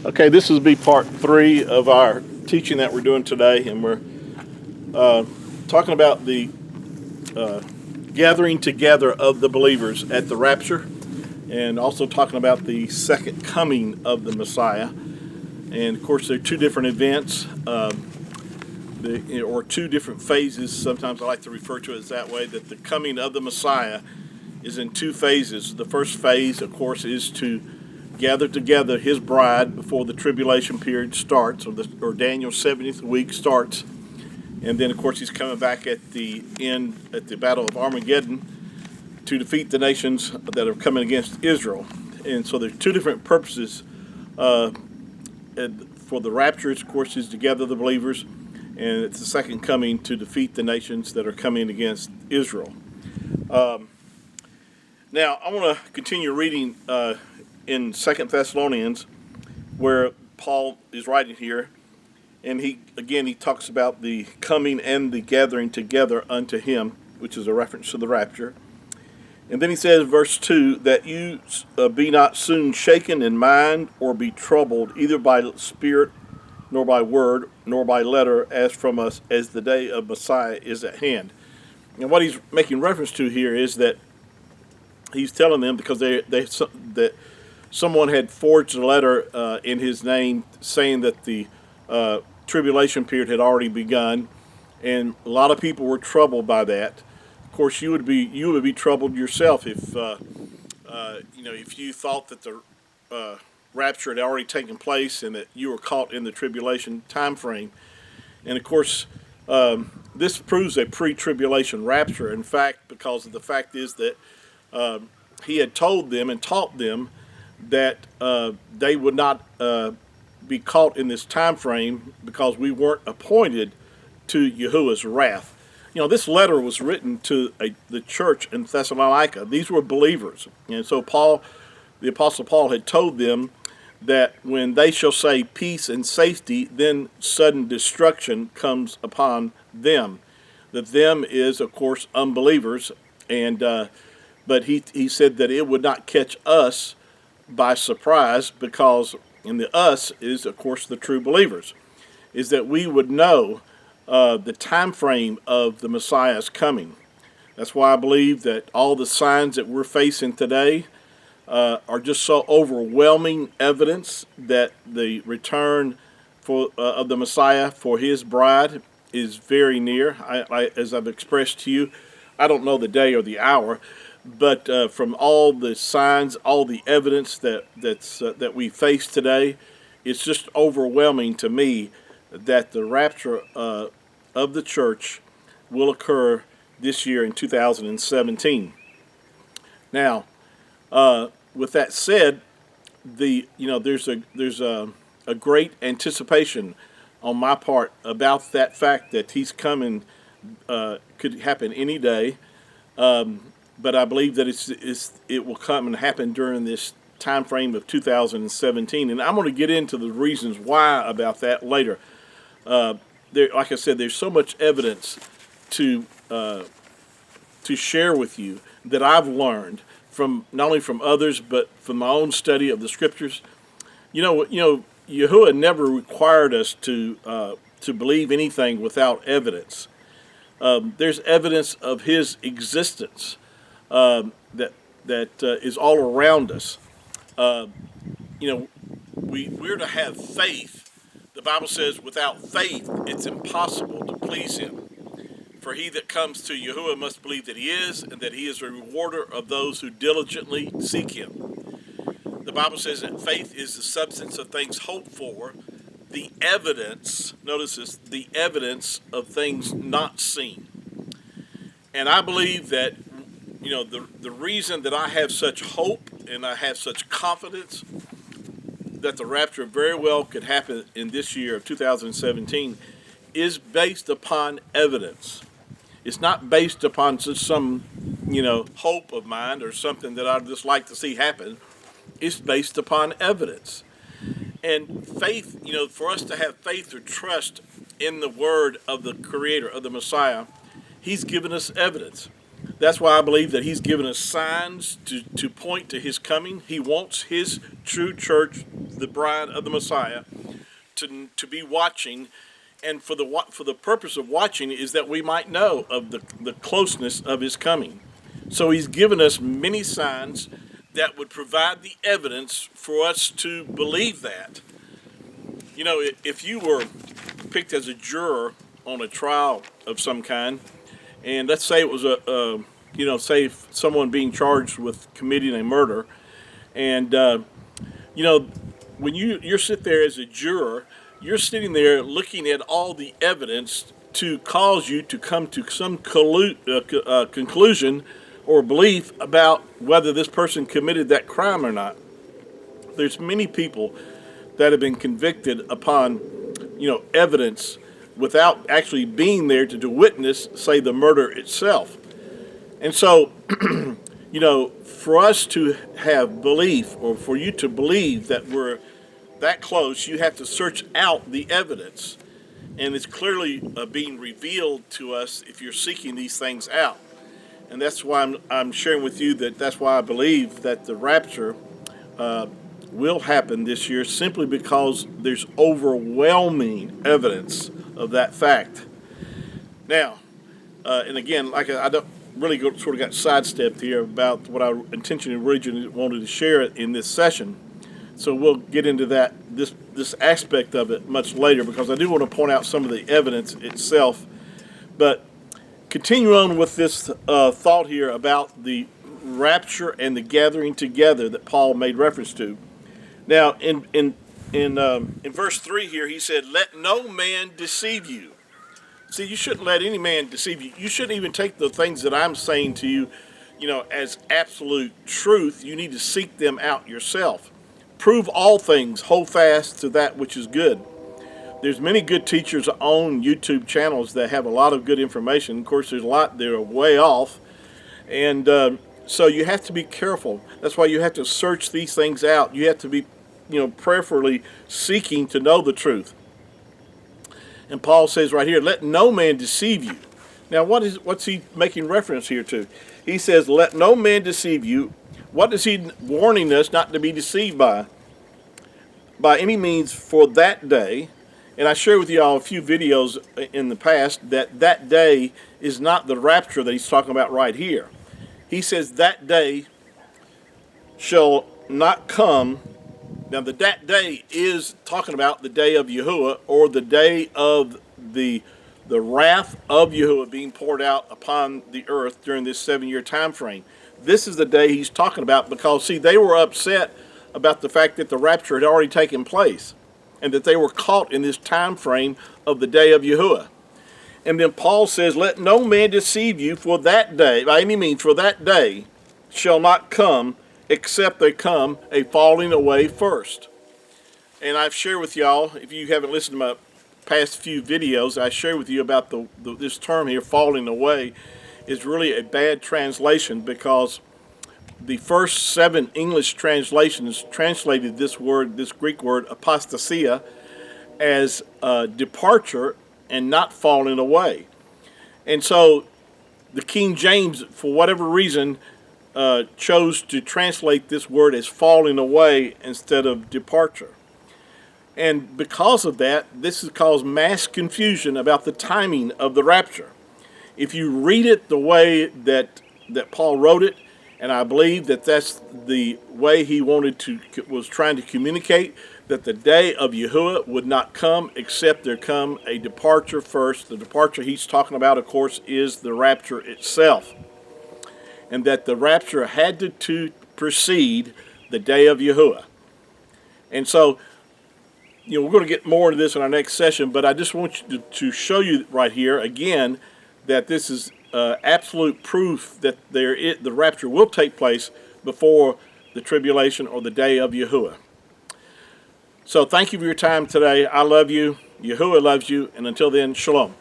Okay, this will be part 3 of our teaching that we're doing today, and we're talking about the gathering together of the believers at the rapture, and also talking about the second coming of the Messiah. And of course, there are two different events, or two different phases. Sometimes I like to refer to it as that way, that the coming of the Messiah is in two phases. The first phase, of course, is to gather together his bride before the tribulation period starts, or Daniel's 70th week starts. And then, of course, he's coming back at the end, at the Battle of Armageddon, to defeat the nations that are coming against Israel. And so there's two different purposes for the rapture. Of course, is to gather the believers, and it's the second coming to defeat the nations that are coming against Israel. Now, I want to continue reading in 2 Thessalonians, where Paul is writing here, and he talks about the coming and the gathering together unto him, which is a reference to the rapture. And then he says, verse 2, that you be not soon shaken in mind, or be troubled, either by spirit, nor by word, nor by letter, as from us, as the day of Messiah is at hand. And what he's making reference to here is that he's telling them, because that someone had forged a letter in his name saying that the tribulation period had already begun, and a lot of people were troubled by that. Of course, you would be troubled yourself if if you thought that the rapture had already taken place and that you were caught in the tribulation time frame. And of course, this proves a pre-tribulation rapture. In fact, because the fact is that he had told them and taught them that they would not be caught in this time frame because we weren't appointed to Yahuwah's wrath. This letter was written to the church in Thessalonica. These were believers. And so the Apostle Paul had told them that when they shall say peace and safety, then sudden destruction comes upon them. That them is, of course, unbelievers. And but he said that it would not catch us by surprise, because in the us is, of course, the true believers, is that we would know the time frame of the Messiah's coming. That's why I believe that all the signs that we're facing today are just so overwhelming evidence that the return of the Messiah for his bride is very near. As I've expressed to you, I don't know the day or the hour, but from all the signs, all the evidence that we face today, it's just overwhelming to me that the rapture of the church will occur this year in 2017. Now, with that said, there's a great anticipation on my part about that fact that he's coming. Could happen any day, but I believe that it will come and happen during this time frame of 2017, and I'm going to get into the reasons why about that later. Like I said, there's so much evidence to share with you that I've learned from not only from others but from my own study of the scriptures. Yahuwah never required us to believe anything without evidence. There's evidence of his existence that is all around us. We're to have faith. The Bible says, without faith, it's impossible to please him. For he that comes to Yahuwah must believe that he is, and that he is a rewarder of those who diligently seek him. The Bible says that faith is the substance of things hoped for, the evidence, notice this, the evidence of things not seen. And I believe that, the reason that I have such hope and I have such confidence that the rapture very well could happen in this year of 2017 is based upon evidence. It's not based upon just some, hope of mine or something that I'd just like to see happen. It's based upon evidence. And faith, for us to have faith or trust in the word of the Creator, of the Messiah, he's given us evidence. That's why I believe that he's given us signs to point to his coming. He wants his true church, the bride of the Messiah, to be watching. And for the purpose of watching is that we might know of the closeness of his coming. So he's given us many signs that would provide the evidence for us to believe that. You know, if you were picked as a juror on a trial of some kind, and let's say it was say someone being charged with committing a murder, and when you sit there as a juror, you're sitting there looking at all the evidence to cause you to come to some conclusion or belief about whether this person committed that crime or not. There's many people that have been convicted upon, evidence without actually being there to witness, say, the murder itself. And so, for us to have belief, or for you to believe that we're that close, you have to search out the evidence. And it's clearly being revealed to us if you're seeking these things out. And that's why I'm sharing with you that's why I believe that the rapture will happen this year, simply because there's overwhelming evidence of that fact. Now, and again, like I don't really sort of got sidestepped here about what I intentionally originally wanted to share in this session. So we'll get into this aspect of it much later, because I do want to point out some of the evidence itself. But continue on with this thought here about the rapture and the gathering together that Paul made reference to. Now, in verse 3 here, he said, "Let no man deceive you." See, you shouldn't let any man deceive you. You shouldn't even take the things that I'm saying to you, as absolute truth. You need to seek them out yourself. Prove all things, hold fast to that which is good. There's many good teachers on YouTube channels that have a lot of good information. Of course, there's a lot that are way off. And so you have to be careful. That's why you have to search these things out. You have to be, prayerfully seeking to know the truth. And Paul says right here, "Let no man deceive you." Now, what's he making reference here to? He says, "Let no man deceive you." What is he warning us not to be deceived by? By any means, for that day. And I shared with you all a few videos in the past that day is not the rapture that he's talking about right here. He says that day shall not come. Now, that day is talking about the day of Yahuwah, or the day of the wrath of Yahuwah being poured out upon the earth during this 7-year time frame. This is the day he's talking about, because, see, they were upset about the fact that the rapture had already taken place and that they were caught in this time frame of the day of Yahuwah. And then Paul says, "Let no man deceive you, for that day, by any means, for that day shall not come, except there come a falling away first." And I've shared with y'all, if you haven't listened to my past few videos, I shared with you about this term here, falling away, is really a bad translation, because the first 7 English translations translated this Greek word apostasia, as departure and not falling away. And so the King James, for whatever reason, chose to translate this word as falling away instead of departure. And because of that, this has caused mass confusion about the timing of the rapture. If you read it the way that Paul wrote it, and I believe that that's the way he was trying to communicate, that the day of Yahuwah would not come except there come a departure first. The departure he's talking about, of course, is the rapture itself. And that the rapture had to precede the day of Yahuwah. And so, we're going to get more into this in our next session, but I just want you to show you right here again that this is absolute proof that the rapture will take place before the tribulation or the day of Yahuwah. So thank you for your time today. I love you. Yahuwah loves you. And until then, shalom.